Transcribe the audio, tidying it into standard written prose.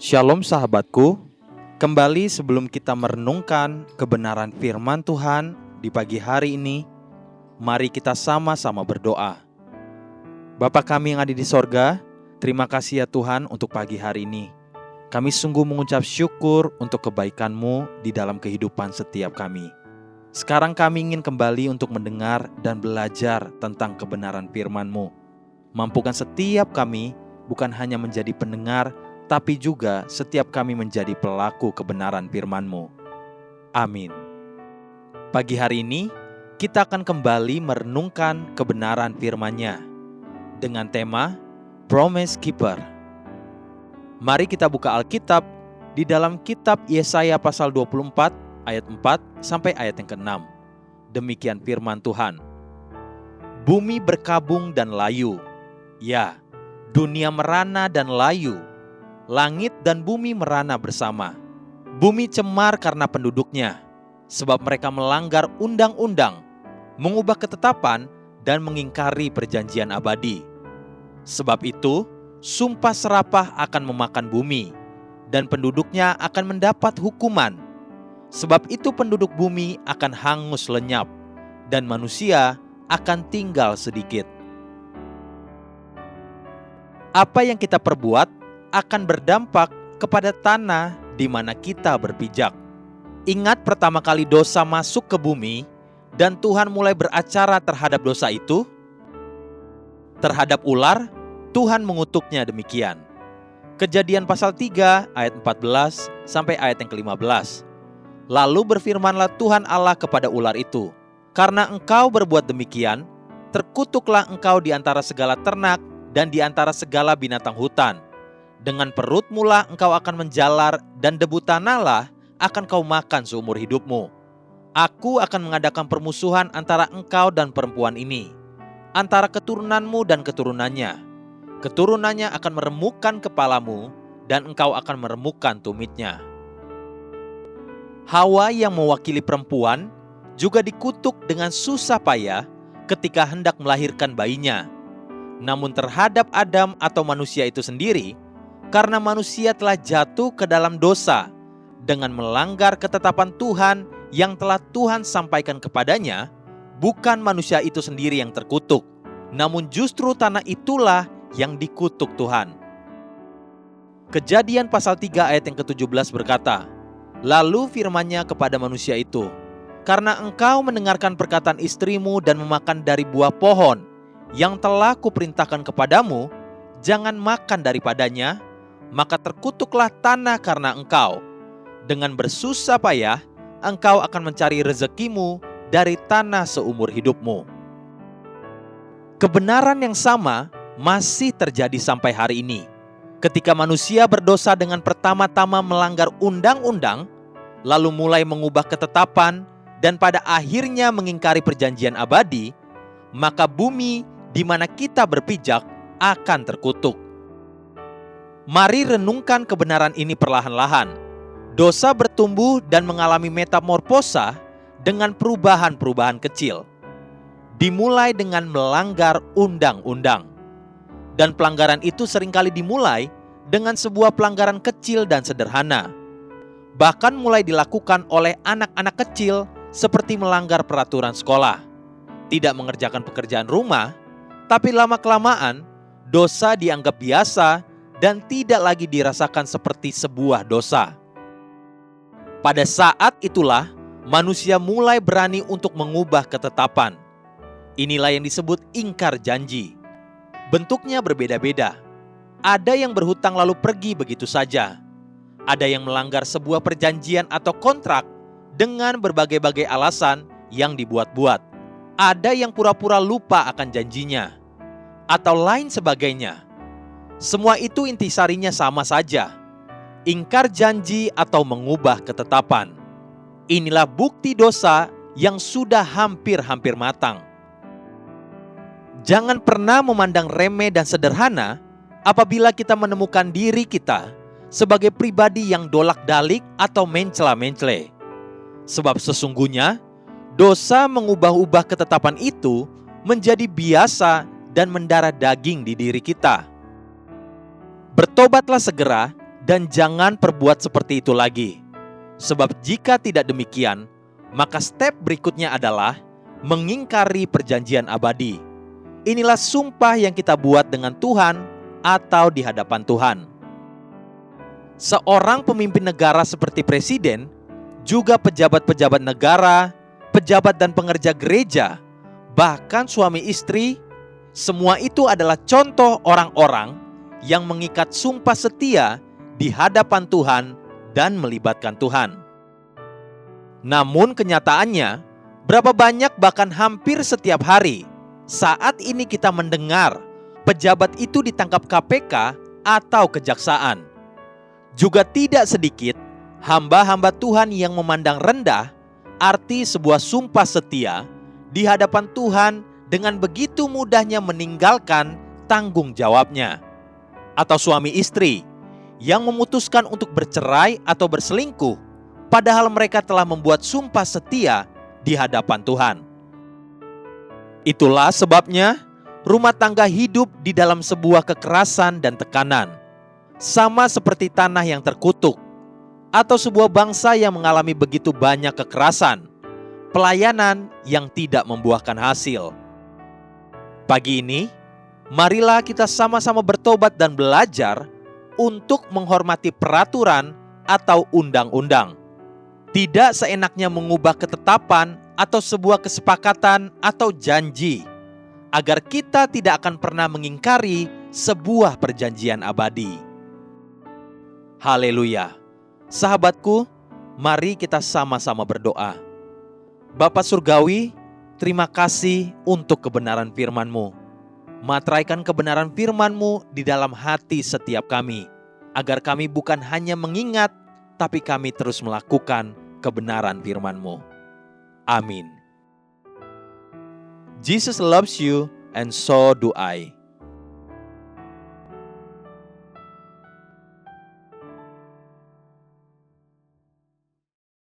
Shalom sahabatku, kembali sebelum kita merenungkan kebenaran firman Tuhan di pagi hari ini, mari kita sama-sama berdoa. Bapa kami yang ada di sorga, terima kasih ya Tuhan untuk pagi hari ini. Kami sungguh mengucap syukur untuk kebaikan-Mu di dalam kehidupan setiap kami. Sekarang kami ingin kembali untuk mendengar dan belajar tentang kebenaran firman-Mu. Mampukan setiap kami bukan hanya menjadi pendengar, tapi juga setiap kami menjadi pelaku kebenaran firman-Mu. Amin. Pagi hari ini, kita akan kembali merenungkan kebenaran firman-Nya dengan tema Promise Keeper. Mari kita buka Alkitab di dalam kitab Yesaya pasal 24 ayat 4 sampai ayat yang ke-6. Demikian firman Tuhan. Bumi berkabung dan layu, ya, dunia merana dan layu. Langit dan bumi merana bersama. Bumi cemar karena penduduknya, sebab mereka melanggar undang-undang, mengubah ketetapan, dan mengingkari perjanjian abadi. Sebab itu, sumpah serapah akan memakan bumi, dan penduduknya akan mendapat hukuman. Sebab itu penduduk bumi akan hangus lenyap, dan manusia akan tinggal sedikit. Apa yang kita perbuat akan berdampak kepada tanah di mana kita berpijak. Ingat pertama kali dosa masuk ke bumi dan Tuhan mulai beracara terhadap dosa itu? Terhadap ular, Tuhan mengutuknya demikian. Kejadian pasal 3 ayat 14 sampai ayat yang ke-15. Lalu berfirmanlah Tuhan Allah kepada ular itu, "Karena engkau berbuat demikian, terkutuklah engkau di antara segala ternak dan di antara segala binatang hutan. Dengan perutmu lah engkau akan menjalar, dan debu tanahlah akan kau makan seumur hidupmu. Aku akan mengadakan permusuhan antara engkau dan perempuan ini, antara keturunanmu dan keturunannya. Keturunannya akan meremukkan kepalamu, dan engkau akan meremukkan tumitnya." Hawa yang mewakili perempuan juga dikutuk dengan susah payah ketika hendak melahirkan bayinya. Namun terhadap Adam atau manusia itu sendiri, karena manusia telah jatuh ke dalam dosa dengan melanggar ketetapan Tuhan yang telah Tuhan sampaikan kepadanya, bukan manusia itu sendiri yang terkutuk, namun justru tanah itulah yang dikutuk Tuhan. Kejadian pasal 3 ayat yang ke-17 berkata, "Lalu firman-Nya kepada manusia itu, karena engkau mendengarkan perkataan istrimu dan memakan dari buah pohon yang telah kuperintahkan kepadamu, jangan makan daripadanya, maka terkutuklah tanah karena engkau. Dengan bersusah payah, engkau akan mencari rezekimu dari tanah seumur hidupmu." Kebenaran yang sama masih terjadi sampai hari ini. Ketika manusia berdosa dengan pertama-tama melanggar undang-undang, lalu mulai mengubah ketetapan, dan pada akhirnya mengingkari perjanjian abadi, maka bumi di mana kita berpijak akan terkutuk. Mari renungkan kebenaran ini perlahan-lahan. Dosa bertumbuh dan mengalami metamorfosa dengan perubahan-perubahan kecil. Dimulai dengan melanggar undang-undang. Dan pelanggaran itu seringkali dimulai dengan sebuah pelanggaran kecil dan sederhana. Bahkan mulai dilakukan oleh anak-anak kecil seperti melanggar peraturan sekolah, tidak mengerjakan pekerjaan rumah, tapi lama-kelamaan dosa dianggap biasa dan tidak lagi dirasakan seperti sebuah dosa. Pada saat itulah manusia mulai berani untuk mengubah ketetapan. Inilah yang disebut ingkar janji. Bentuknya berbeda-beda. Ada yang berhutang lalu pergi begitu saja. Ada yang melanggar sebuah perjanjian atau kontrak dengan berbagai-bagai alasan yang dibuat-buat. Ada yang pura-pura lupa akan janjinya, atau lain sebagainya. Semua itu intisarinya sama saja, ingkar janji atau mengubah ketetapan. Inilah bukti dosa yang sudah hampir-hampir matang. Jangan pernah memandang remeh dan sederhana apabila kita menemukan diri kita sebagai pribadi yang dolak-dalik atau mencela-mencele. Sebab sesungguhnya dosa mengubah-ubah ketetapan itu menjadi biasa dan mendarah daging di diri kita. Bertobatlah segera dan jangan perbuat seperti itu lagi. Sebab jika tidak demikian, maka step berikutnya adalah mengingkari perjanjian abadi. Inilah sumpah yang kita buat dengan Tuhan atau di hadapan Tuhan. Seorang pemimpin negara seperti presiden, juga pejabat-pejabat negara, pejabat dan pengerja gereja, bahkan suami istri, semua itu adalah contoh orang-orang yang mengikat sumpah setia di hadapan Tuhan dan melibatkan Tuhan. Namun kenyataannya, berapa banyak bahkan hampir setiap hari saat ini kita mendengar pejabat itu ditangkap KPK atau kejaksaan. Juga tidak sedikit hamba-hamba Tuhan yang memandang rendah arti sebuah sumpah setia di hadapan Tuhan dengan begitu mudahnya meninggalkan tanggung jawabnya. Atau suami istri yang memutuskan untuk bercerai atau berselingkuh, padahal mereka telah membuat sumpah setia di hadapan Tuhan. Itulah sebabnya rumah tangga hidup di dalam sebuah kekerasan dan tekanan, sama seperti tanah yang terkutuk, atau sebuah bangsa yang mengalami begitu banyak kekerasan, pelayanan yang tidak membuahkan hasil. Pagi ini, marilah kita sama-sama bertobat dan belajar untuk menghormati peraturan atau undang-undang. Tidak seenaknya mengubah ketetapan atau sebuah kesepakatan atau janji, agar kita tidak akan pernah mengingkari sebuah perjanjian abadi. Haleluya! Sahabatku, mari kita sama-sama berdoa. Bapa Surgawi, terima kasih untuk kebenaran firman-Mu. Materaikan kebenaran firman-Mu di dalam hati setiap kami, agar kami bukan hanya mengingat, tapi kami terus melakukan kebenaran firman-Mu. Amin. Jesus loves you and so do I.